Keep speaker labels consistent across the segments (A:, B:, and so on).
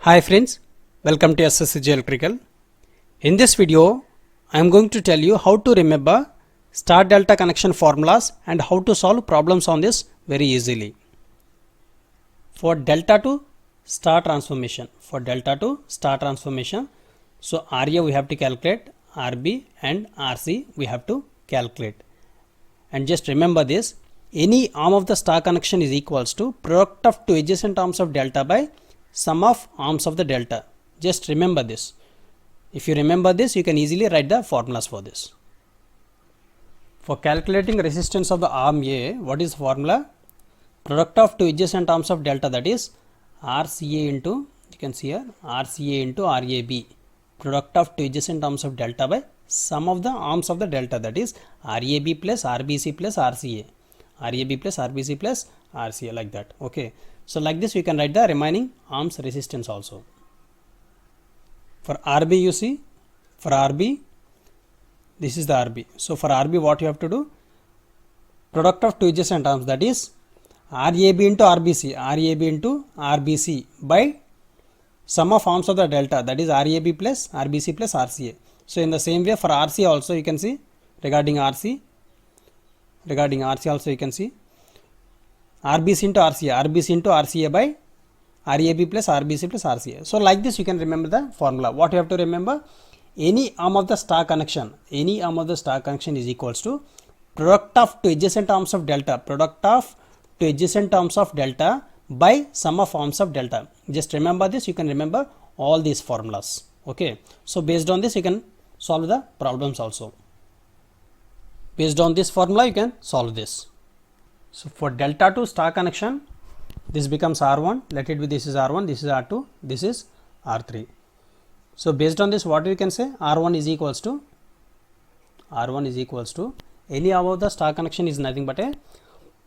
A: Hi friends, welcome to SSCG Electrical. In this video, I am going to tell you how to remember star delta connection formulas and how to solve problems on this very easily. For delta to star transformation, so RA we have to calculate, RB and RC we have to calculate. And just remember this, any arm of the star connection is equals to product of two adjacent arms of delta by sum of arms of the delta. Just remember this. If you remember this, you can easily write the formulas for this. For calculating resistance of the arm A, what is the formula? Product of two adjacent arms of delta, that is RCA into, you can see here, RCA into RAB. Product of two adjacent arms of delta by sum of the arms of the delta, that is RAB plus RBC plus RCA. RAB plus RBC plus RCA, like that. Okay. So like this you can write the remaining arms resistance also. For RB you see, for RB, this is the RB. So for RB what you have to do? Product of two adjacent arms, that is RAB into RBC, RAB into RBC by sum of arms of the delta, that is RAB plus RBC plus RCA. So in the same way for RC also you can see, regarding RC also you can see RBC into RCA by RAB plus RBC plus RCA. So like this you can remember the formula. What you have to remember? Any arm of the star connection is equals to product of two adjacent arms of delta, by sum of arms of delta. Just remember this, you can remember all these formulas. Okay. So based on this you can solve the problems also. Based on this formula you can solve this. So for delta to star connection, this becomes R1, let it be, this is R1, this is R2, this is R3. So based on this what we can say? R1 is equals to any arm of the star connection is nothing but a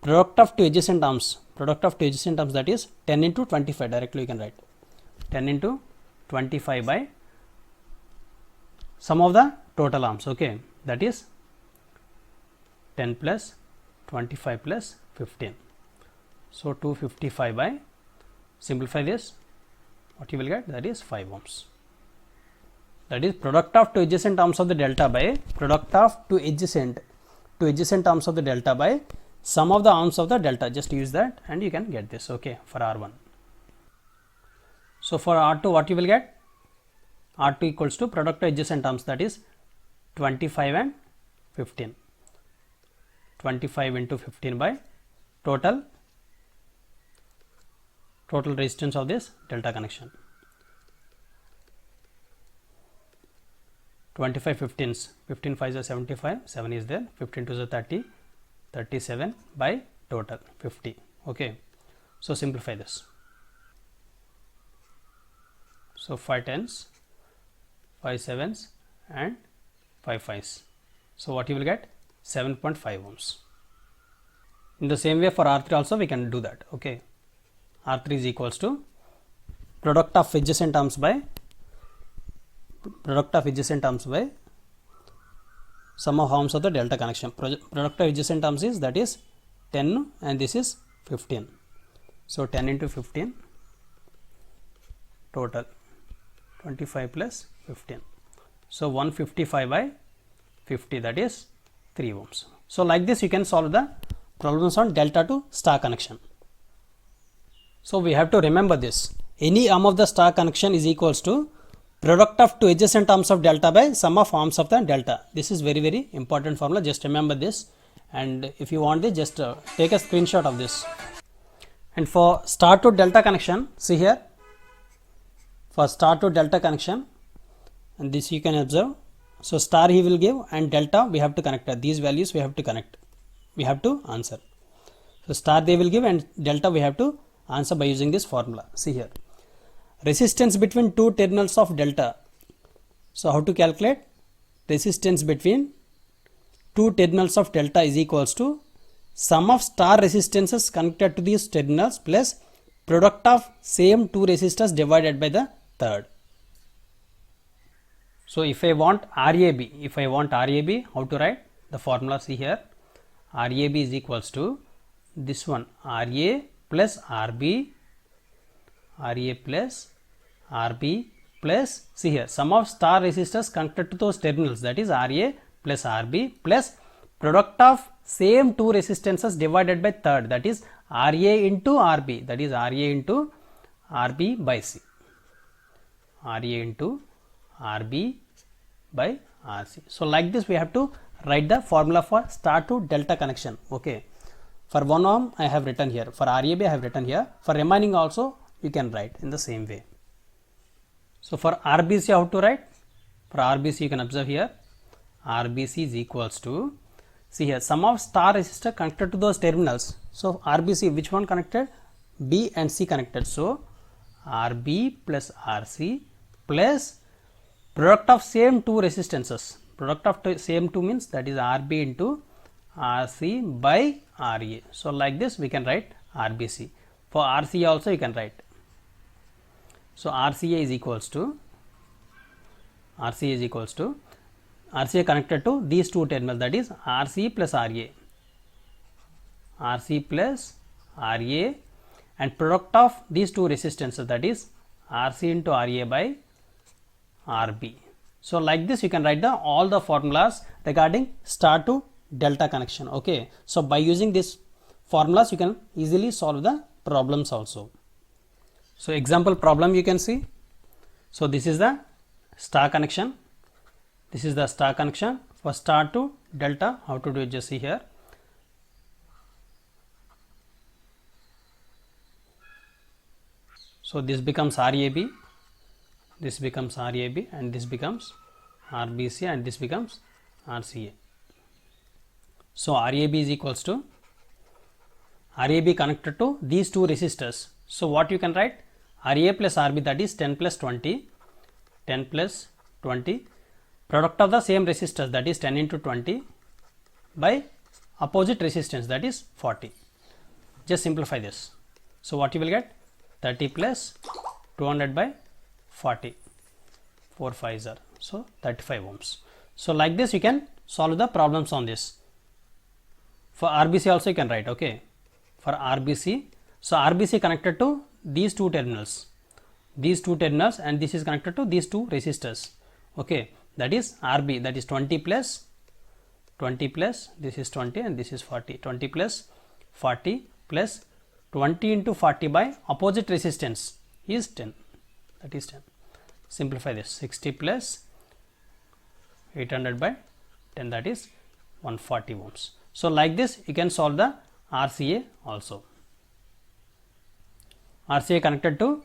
A: product of two adjacent arms, that is 10 into 25, directly you can write 10 into 25 by sum of the total arms, okay, that is 10 plus 25 plus 15. So 255 by, simplify this, what you will get? That is 5 ohms. That is product of two adjacent arms of the delta by product of two adjacent arms of the delta by sum of the arms of the delta. Just use that and you can get this, okay, for R1. So for R2 what you will get? R2 equals to product of adjacent arms, that is 25 and 15. 25 into 15 by total resistance of this delta connection. 25 15s, 15 5s are 75, 7 is there, 15 2s are 30, 37 by total 50. Okay. So simplify this. So 5 10s, 5 7s and 5 5s. So what you will get? 7.5 ohms. In the same way for R3 also we can do that. Okay. R3 is equals to product of adjacent arms by sum of arms of the delta connection. Product of adjacent arms is, that is 10 and this is 15. So 10 into 15 total 25 plus 15. So 155 by 50, that is 3 ohms. So like this you can solve the problems on delta to star connection. So we have to remember this, any arm of the star connection is equals to product of two adjacent arms of delta by sum of arms of the delta. This is very very important formula, just remember this, and if you want this, just take a screenshot of this. And for star to delta connection, see here, for star to delta connection, and this you can observe. So star he will give and delta we have to connect, these values we have to connect, we have to answer. So star they will give and delta we have to answer by using this formula. See here, resistance between two terminals of delta. So how to calculate? Resistance between two terminals of delta is equals to sum of star resistances connected to these terminals plus product of same two resistors divided by the third. So if I want RAB, how to write the formula? See here, RAB is equals to this one, RA plus RB, RA plus RB plus, see here, sum of star resistors connected to those terminals, that is RA plus RB plus product of same two resistances divided by third, that is RA into RB, that is RA into RB by C. RA into RB by RC. So like this we have to write the formula for star to delta connection. Okay, for 1 ohm I have written here, for RAB I have written here, for remaining also you can write in the same way. So for RBC how to write? For RBC you can observe here, RBC is equals to, see here, sum of star resistor connected to those terminals. So RBC, which one connected? B and C connected. So RB plus RC plus product of same two resistances. Product of same two means that is RB into RC by RA. So like this we can write RBC. For RCA also you can write. So RCA is equals to RCA connected to these two terminals, that is RC plus RA. RC plus RA and product of these two resistances, that is RC into RA by RB. So like this you can write all the formulas regarding star to delta connection. Okay, so by using these formulas you can easily solve the problems also. So example problem you can see. So this is the star connection. This is the star connection. For star to delta, how to do it, just see here. So this becomes RAB, this becomes RAB, and this becomes RBC, and this becomes RCA. So RAB is equals to RAB connected to these two resistors. So what you can write? RA plus RB, that is 10 plus 20, 10 plus 20, product of the same resistors, that is 10 into 20 by opposite resistance, that is 40. Just simplify this. So what you will get? 30 plus 200 by 40, 4 5s are, so 35 ohms. So like this you can solve the problems on this. For RBC also you can write. Okay, for RBC, so RBC connected to these two terminals, and this is connected to these two resistors. Okay, that is RB, that is 20 plus this is 20 and this is 40, 20 plus 40 plus 20 into 40 by opposite resistance is 10, that is 10. Simplify this, 60 plus 800 by 10, that is 140 ohms. So like this you can solve the RCA also. RCA connected to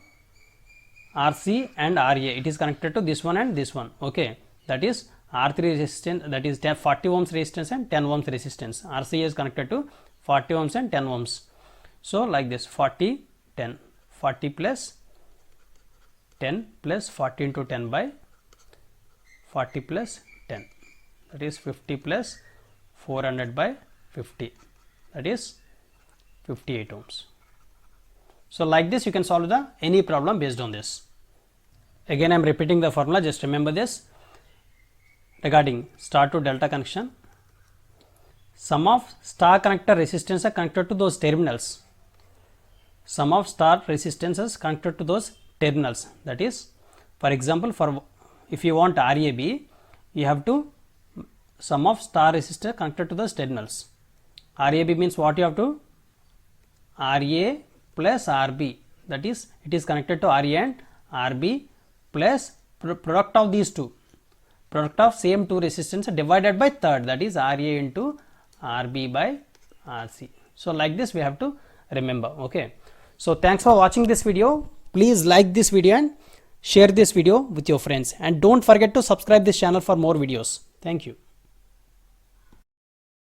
A: RC and RA, it is connected to this one and this one. Okay, that is R3 resistance, that is 40 ohms resistance and 10 ohms resistance. RCA is connected to 40 ohms and 10 ohms. So like this, 40 10, 40 plus 10 plus 40 into 10 by 40 plus 10, that is 50 plus 400 by 50, that is 58 ohms. So like this you can solve the any problem based on this. Again I am repeating the formula, just remember this. Regarding star to delta connection, sum of star connector resistances connected to those terminals, sum of star resistances connected to those terminals, that is, for example, for if you want RAB, you have to sum of star resistor connected to those terminals. RAB means what you have to? RA plus RB, that is it is connected to RA and RB plus product of these two, product of same two resistance divided by third, that is RA into RB by RC. So like this we have to remember. Okay, so thanks for watching this video. Please like this video and share this video with your friends, and don't forget to subscribe this channel for more videos. Thank you.